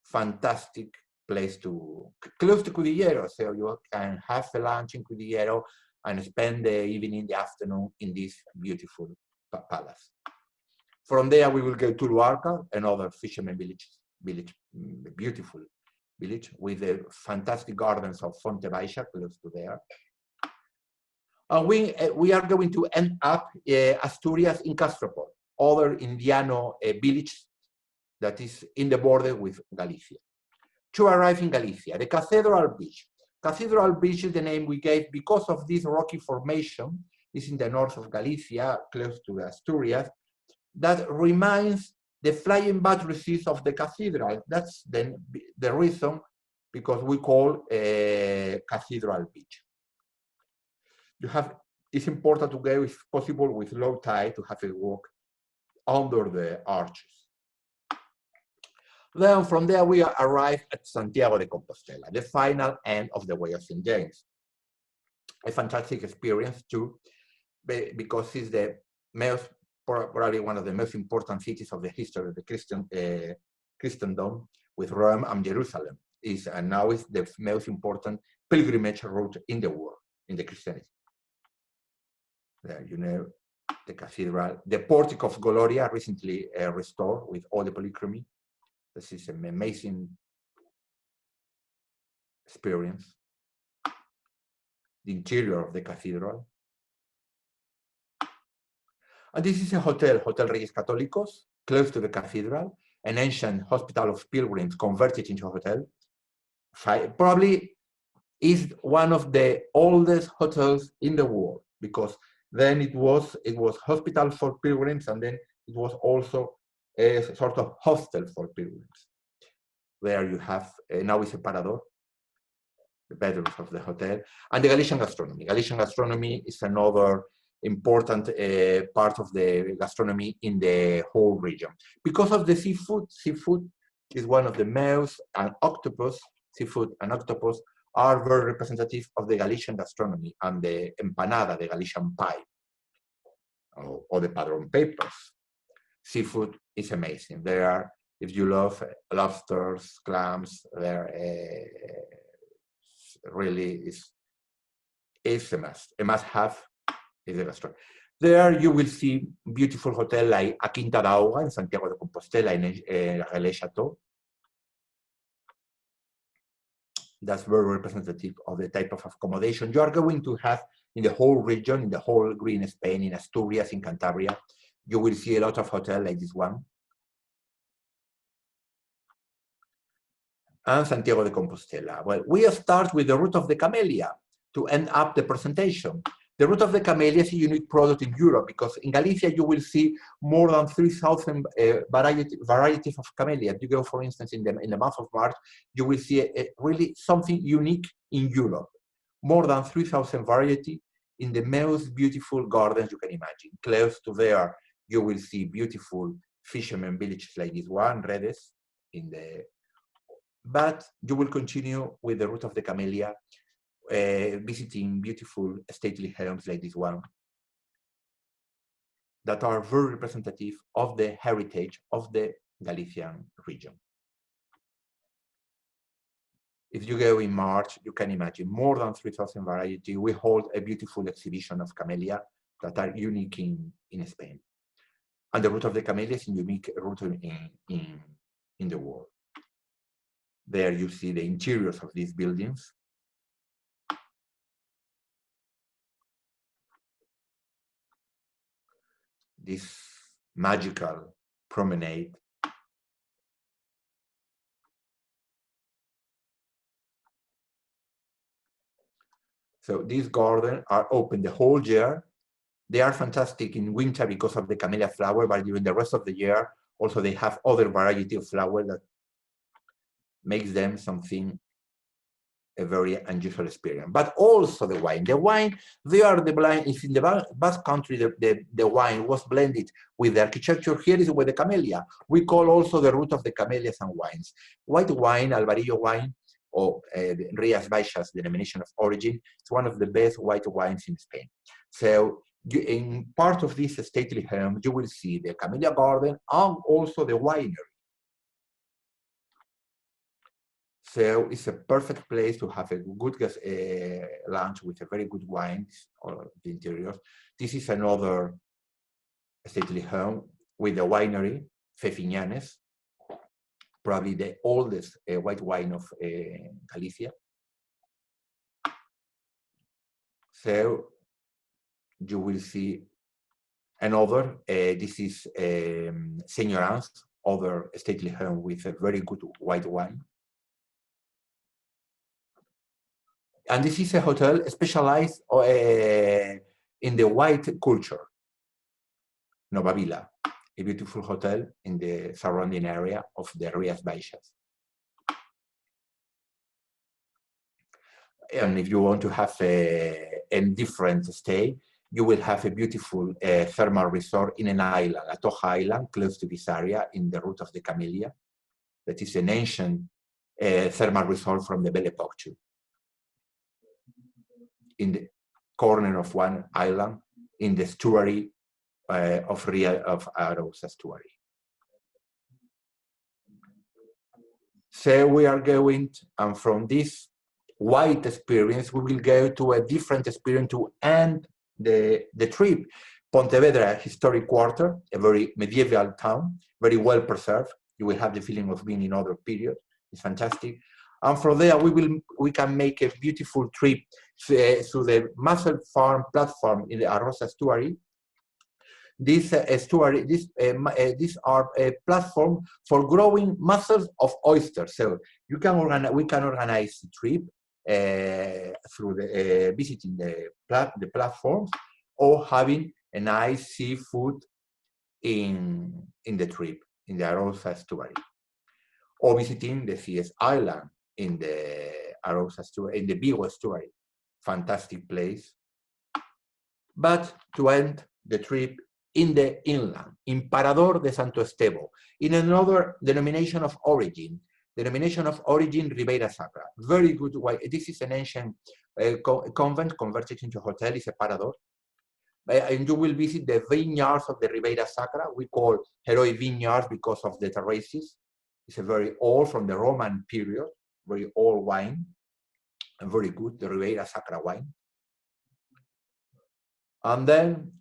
fantastic place close to Cudillero, so you can have a lunch in Cudillero and spend the evening, the afternoon in this beautiful palace. From there, we will go to Luarca, another fisherman village, beautiful village with the fantastic gardens of Fonte Baixa close to there. And we are going to end up Asturias in Castropol, other Indiano village that is in the border with Galicia. To arrive in Galicia, the Cathedral Beach. Cathedral Beach is the name we gave because of this rocky formation. It's in the north of Galicia, close to Asturias, that reminds the flying buttresses of the cathedral. That's the reason because we call Cathedral Beach. It's important to go, if possible, with low tide to have a walk under the arches. Then from there we arrive at Santiago de Compostela, the final end of the Way of St. James. A fantastic experience too, because it's the most, probably one of the most important cities of the history of the Christendom, with Rome and Jerusalem. And now it's the most important pilgrimage route in the world, in the Christianity. There, you know, the cathedral, the Portico of Galoria, recently restored with all the polychromy. This is an amazing experience. The interior of the cathedral. And this is a hotel, Hotel Reyes Católicos, close to the cathedral, an ancient hospital of pilgrims converted into a hotel. Probably is one of the oldest hotels in the world, because then it was hospital for pilgrims, and then it was also a sort of hostel for pilgrims. There you have, now it's a parador, the bedrooms of the hotel, and the Galician gastronomy. Galician gastronomy is another important part of the gastronomy in the whole region. Because of the seafood, seafood is one of the most, and octopus, seafood and octopus are very representative of the Galician gastronomy, and the empanada, the Galician pie, or the padron papers. Seafood is amazing. There are, if you love lobsters, clams, there really is a must-have is the restaurant. There you will see beautiful hotel like a Quinta d'Auga in Santiago de Compostela in Relais Chateau. That's very representative of the type of accommodation you are going to have in the whole region, in the whole green Spain, in Asturias, in Cantabria. You will see a lot of hotels like this one. And Santiago de Compostela. Well, we start with the route of the Camellia to end up the presentation. The route of the Camellia is a unique product in Europe, because in Galicia you will see more than 3,000 varieties of camellia. If you go, for instance, in the month of March, you will see really something unique in Europe. More than 3,000 varieties in the most beautiful gardens you can imagine. Close to there, you will see beautiful fishermen villages like this one, Redes, but you will continue with the route of the Camellia, visiting beautiful stately homes like this one that are very representative of the heritage of the Galician region. If you go in March, you can imagine more than 3,000 varieties. We hold a beautiful exhibition of camellia that are unique in Spain. And the route of the Camellia is a unique route in the world. There you see the interiors of these buildings. This magical promenade. So these gardens are open the whole year. They are fantastic in winter because of the camellia flower, but during the rest of the year, also they have other variety of flower that makes them something a very unusual experience. But also the wine. The wine, they are the blind. If in the Basque Country the wine was blended with the architecture, here is with the camellia. We call also the route of the camellias and wines. White wine, Alvarillo wine, or Rías Baixas denomination of origin, it's one of the best white wines in Spain. So in part of this stately home, you will see the camellia garden and also the winery. So it's a perfect place to have a good lunch with a very good wine or the interiors. This is another stately home with the winery, Fefiñanes, probably the oldest white wine of Galicia. So you will see another, this is Señorans, other stately home with a very good white wine. And this is a hotel specialized in the white culture, Nova Vila, a beautiful hotel in the surrounding area of the Rías Baixas. And if you want to have a different stay, you will have a beautiful thermal resort in an island, Atocha Island, close to this area in the route of the Camellia. That is an ancient thermal resort from the Belle Époque too. In the corner of one island, in the estuary of Aros estuary. So we are going, and from this white experience, we will go to a different experience to end the trip. Pontevedra Historic Quarter, a very medieval town, very well preserved. You will have the feeling of being in other period. It's fantastic. And from there, we can make a beautiful trip through the mussel farm platform in the Aros estuary. This estuary, these are a platform for growing mussels of oysters. So we can organize a trip through the visiting the platforms, or having a nice seafood in the trip, in the Arosa estuary, or visiting the CS Island in the Arosa estuary, in the Vigo estuary. Fantastic place. But to end the trip in the inland, in Parador de Santo Estevo, in another denomination of origin, Ribeira Sacra. Very good way. This is an ancient convent converted into a hotel, it's a Parador. And you will visit the vineyards of the Ribeira Sacra. We call heroic vineyards because of the terraces. It's a very old, from the Roman period, very old wine, and very good, the Ribeira Sacra wine. And then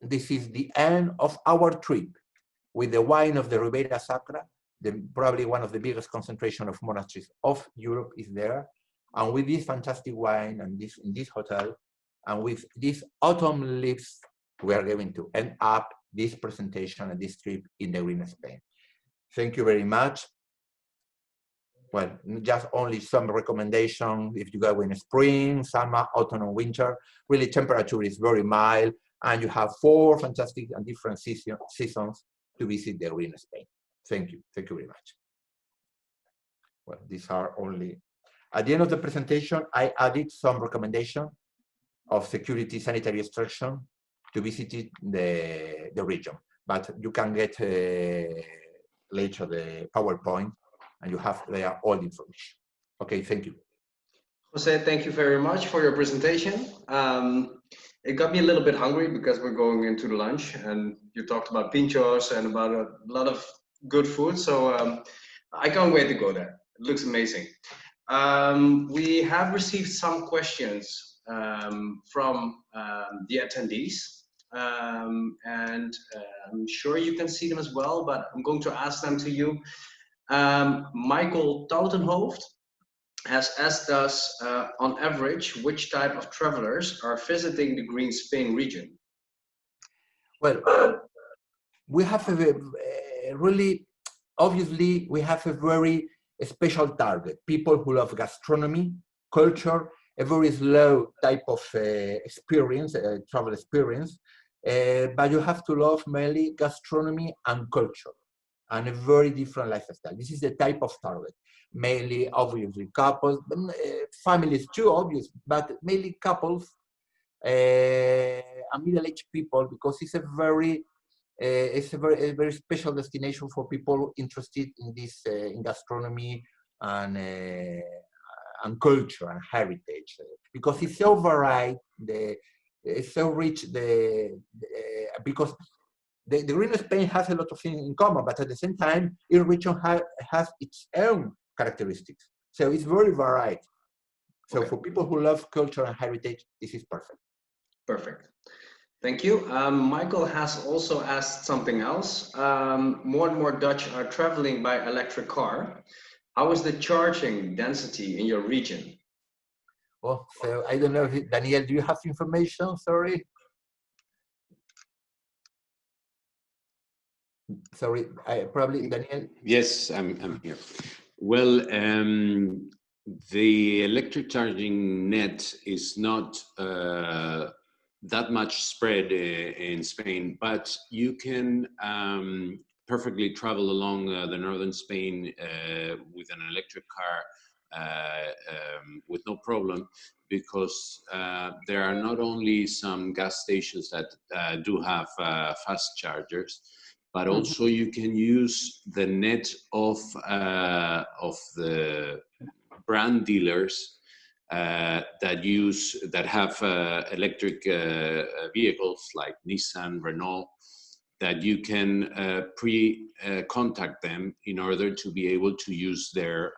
this is the end of our trip with the wine of the Ribeira Sacra. Probably one of the biggest concentration of monasteries of Europe is there. And with this fantastic wine and in this hotel, and with these autumn leaves, we are going to end up this presentation and this trip in the green Spain. Thank you very much. Well, just only some recommendation if you go in spring, summer, autumn, and winter. Really, temperature is very mild, and you have 4 fantastic and different seasons to visit the green Spain. Thank you. Thank you very much. Well, these are only... At the end of the presentation, I added some recommendation of security sanitary instruction to visit the region. But you can get later the PowerPoint, and you have there all the information. Okay, thank you. Jose, thank you very much for your presentation. It got me a little bit hungry because we're going into the lunch, and you talked about pinchos and about a lot of good food. So I can't wait to go there. It looks amazing. We have received some questions from the attendees, and I'm sure you can see them as well, but I'm going to ask them to you. Michael Tautenhoofd has asked us, on average, which type of travelers are visiting the Green Spain region? Well, we have really, obviously, we have a very special target, people who love gastronomy, culture, a very slow type of experience, travel experience, but you have to love mainly gastronomy and culture, and a very different lifestyle. This is the type of target, mainly, obviously, couples, families too, obvious, but mainly couples and middle-aged people, because it's a very special destination for people interested in this, in gastronomy and culture and heritage, because it's so varied, it's so rich, because the Green Spain has a lot of things in common, but at the same time, each region has its own characteristics. So it's very varied. So for people who love culture and heritage, this is perfect. Perfect. Thank you. Michael has also asked something else. More and more Dutch are traveling by electric car. How is the charging density in your region? Oh, so I don't know, Daniel, do you have information? Sorry. Sorry, probably Daniel. Yes, I'm here. Well, the electric charging net is not that much spread in Spain, but you can perfectly travel along the northern Spain with an electric car with no problem, because there are not only some gas stations that do have fast chargers, but also you can use the net of the brand dealers that have electric vehicles like Nissan, Renault, that you can pre-contact them in order to be able to use their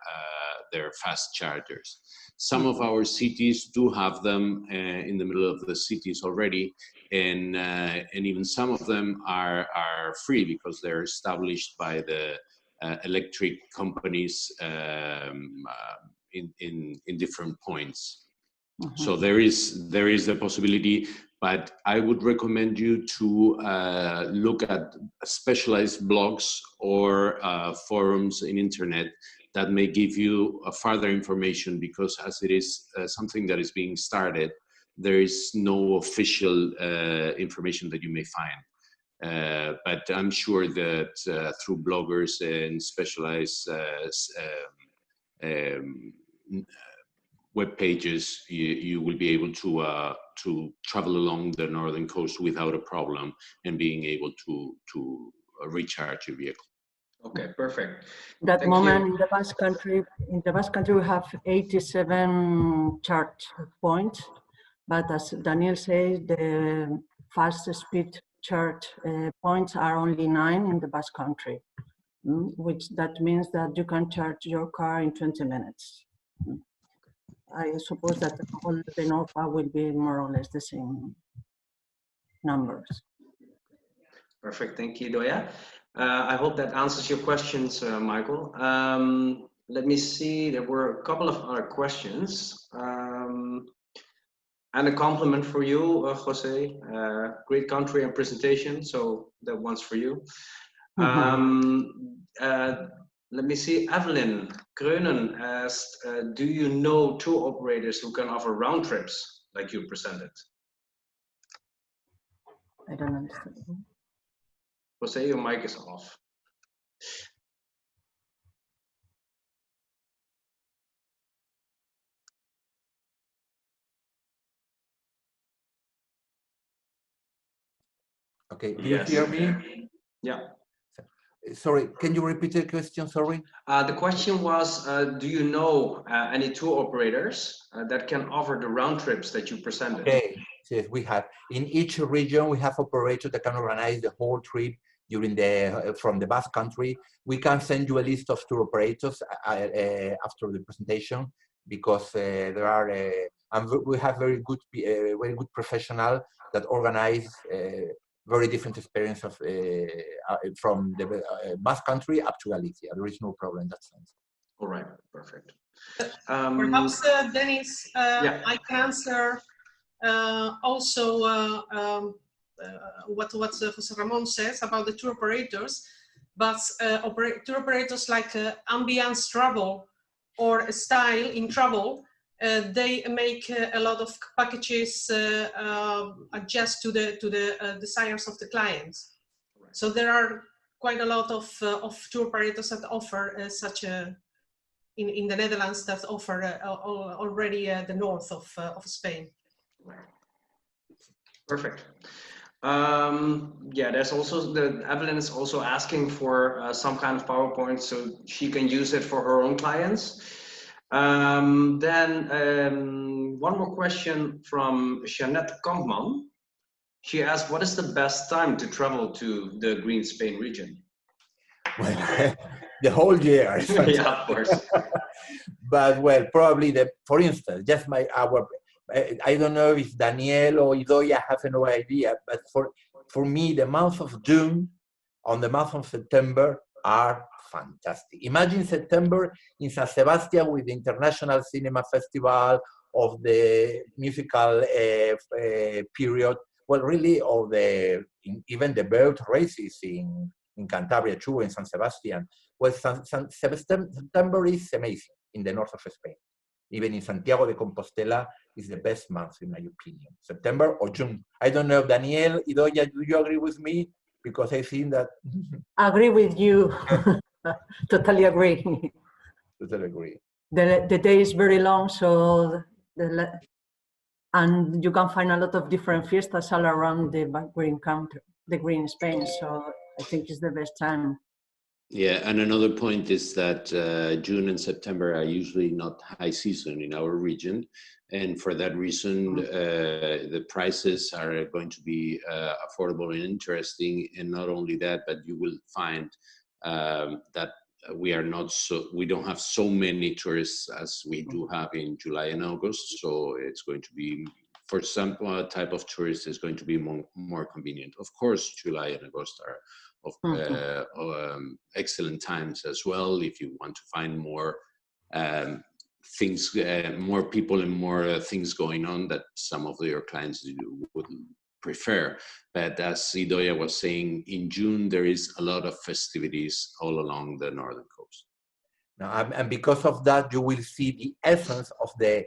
fast chargers. Some of our cities do have them in the middle of the cities already, and even some of them are free because they're established by the electric companies in different points. So there is the possibility, but I would recommend you to look at specialized blogs or forums in internet that may give you further information, because as it is something that is being started, there is no official information that you may find. But I'm sure that through bloggers and specialized web pages, you will be able to travel along the northern coast without a problem and being able to recharge your vehicle. Okay, perfect. That Thank moment you. in the Basque Country, we have 87 charge points, but as Daniel says, the fast speed charge points are only 9 in the Basque Country, which that means that you can charge your car in 20 minutes. I suppose that all the Nova will be more or less the same numbers. Perfect, thank you, Doya. I hope that answers your questions, Michael. Let me see, there were a couple of other questions. And a compliment for you, Jose. Great country and presentation, so that one's for you. Let me see, Evelyn Kreunen asked, do you know tour operators who can offer round trips like you presented? I don't understand. Jose, your mic is off. Okay, do Yes. you hear me? Yeah. Sorry, can you repeat the question? Sorry. The question was, do you know any tour operators that can offer the round trips that you presented? Okay, yes, we have. In each region, we have operators that can organize the whole trip during from the Basque Country. We can send you a list of tour operators after the presentation, because there are, and we have very good professionals that organize very different experience of from the Basque Country up to Galicia. There is no problem in that sense. All right, perfect. Perhaps, Dennis, yeah. I can answer also what Jose Ramon says about the tour operators, but tour operators like Ambiance Travel or Style in Travel, they make a lot of packages adjust to the desires of the clients. Right. So there are quite a lot of tour operators that offer such a in the Netherlands that offer already the north of Spain. Right. Perfect. Yeah, there's also Evelyn is also asking for some kind of PowerPoint so she can use it for her own clients. Then one more question from Jeanette Kampman. She asked, what is the best time to travel to the Green Spain region? Well, the whole year. Yeah, of course. But well, probably for instance, just I don't know if Daniel or Idoia have no idea, but for me, the month of June and the month of September are fantastic. Imagine September in San Sebastian with the International Cinema Festival of the musical period. Well, really, of even the boat races in Cantabria too, in San Sebastian. Well, September is amazing in the north of Spain. Even in Santiago de Compostela is the best month, in my opinion. September or June. I don't know, Daniel, Idoia, do you agree with me? Because I think that... Agree with you. Totally agree. Totally agree. The day is very long, so and you can find a lot of different fiestas all around the green country, the green Spain. So I think it's the best time. Yeah, and another point is that June and September are usually not high season in our region. And for that reason, the prices are going to be affordable and interesting. And not only that, but you will find that we don't have so many tourists as we do have in July and August. So it's going to be, for some type of tourists, it's going to be more convenient. Of course, July and August are excellent times as well if you want to find more things, more people and more things going on that some of your clients would prefer. But as Idoia was saying, in June there is a lot of festivities all along the northern coast. And because of that, you will see the essence of the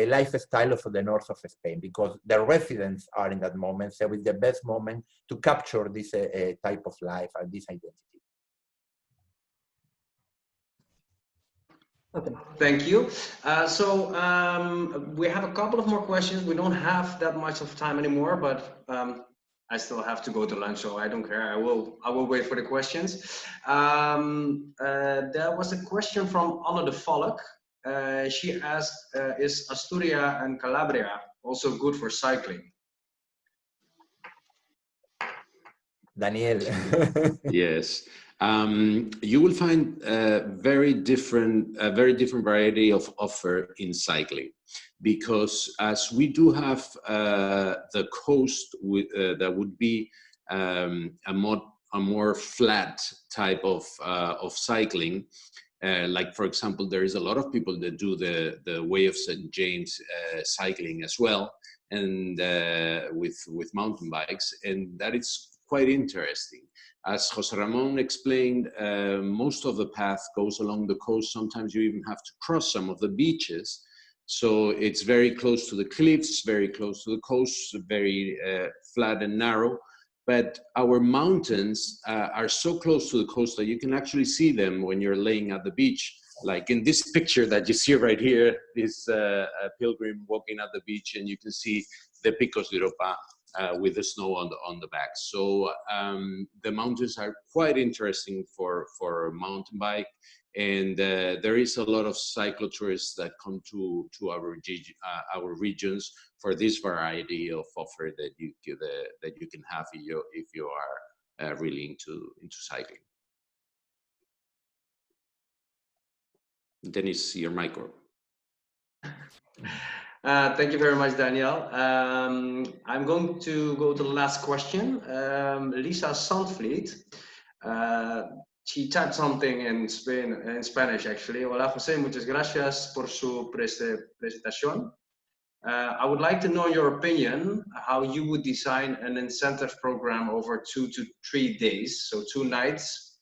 lifestyle of the north of Spain, because the residents are in that moment, so it's the best moment to capture this type of life and this identity. Okay. Thank you. We have a couple of more questions. We don't have that much of time anymore, but I still have to go to lunch, so I don't care. I will wait for the questions. There was a question from Anne de Valk. She asked, is Asturia and Calabria also good for cycling? Daniel. Yes. You will find a very different variety of offer in cycling, because as we do have the coast that would be a more flat type of cycling. Like, for example, there is a lot of people that do the Way of St. James cycling as well, and with mountain bikes, and that is quite interesting. As Jose Ramon explained, most of the path goes along the coast. Sometimes you even have to cross some of the beaches. So it's very close to the cliffs, very close to the coast, very flat and narrow. But our mountains are so close to the coast that you can actually see them when you're laying at the beach. Like in this picture that you see right here, this a pilgrim walking at the beach, and you can see the Picos de Europa with the snow on the back. So the mountains are quite interesting for mountain bike, and there is a lot of cyclotourists that come to our regions for this variety of offer that you can have if you are really into cycling. Dennis, your micro. Thank you very much, Daniel. I'm going to go to the last question. Lisa Sandvliet, she typed something in Spanish actually. Hola José, muchas gracias por su presentación. I would like to know your opinion, how you would design an incentive program over 2 to 3 days, so 2 nights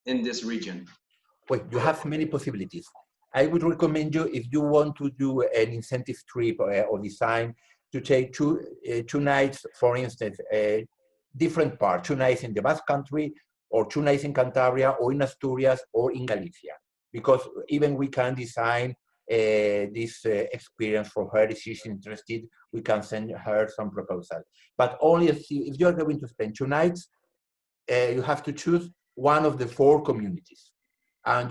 in this region. Well, you have many possibilities. I would recommend you, if you want to do an incentive trip or design, to take two nights, for instance, different parts, 2 nights in the Basque Country, or 2 nights in Cantabria, or in Asturias, or in Galicia. Because even we can design this experience for her. If she's interested, we can send her some proposal. But only if you're going to spend 2 nights, you have to choose one of the 4 communities. And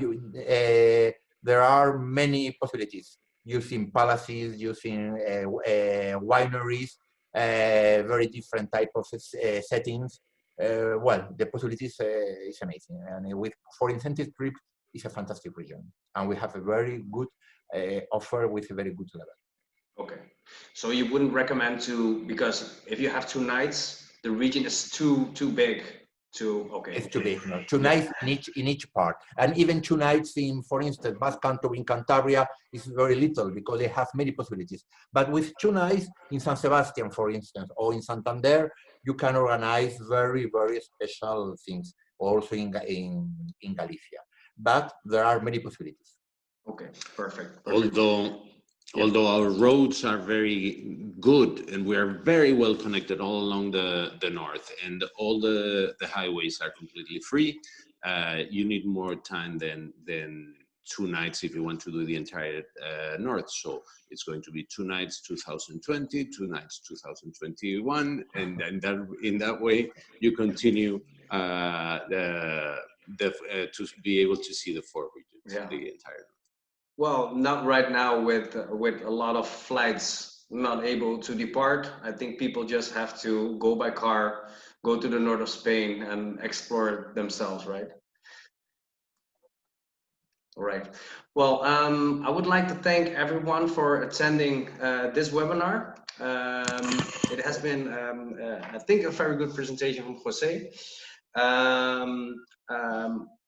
there are many possibilities, using palaces, using wineries, very different type of settings. Well, the possibilities is amazing. And for incentive trips, it's a fantastic region. And we have a very good offer with a very good level. Okay. So you wouldn't recommend because if you have 2 nights, the region is too big. It's too big. No? 2 nights in each part, and even 2 nights in, for instance, Basque Country in Cantabria is very little because they have many possibilities. But with 2 nights in San Sebastian, for instance, or in Santander, you can organize very, very special things. Also in Galicia, but there are many possibilities. Okay, perfect. Although our roads are very good and we are very well connected all along the north, and all the highways are completely free, you need more time than 2 nights if you want to do the entire north. So it's going to be 2 nights 2020, 2 nights 2021, and then in that way you continue to be able to see the 4 regions, the entire. Well, not right now with a lot of flights not able to depart. I think people just have to go by car, go to the north of Spain and explore themselves, right? All right. Well, I would like to thank everyone for attending this webinar. It has been, I think, a very good presentation from Jose.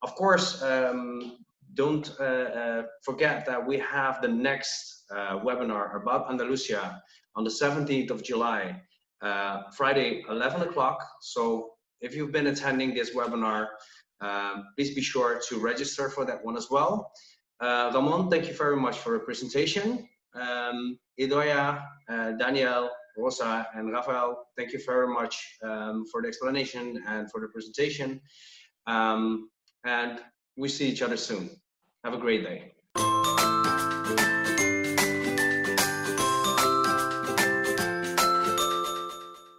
Of course, don't forget that we have the next webinar about Andalusia on the 17th of July, Friday, 11 o'clock. So if you've been attending this webinar, please be sure to register for that one as well. Ramon, thank you very much for the presentation. Idoia, Daniel, Rosa, and Rafael, thank you very much for the explanation and for the presentation. And we see each other soon. Have a great day.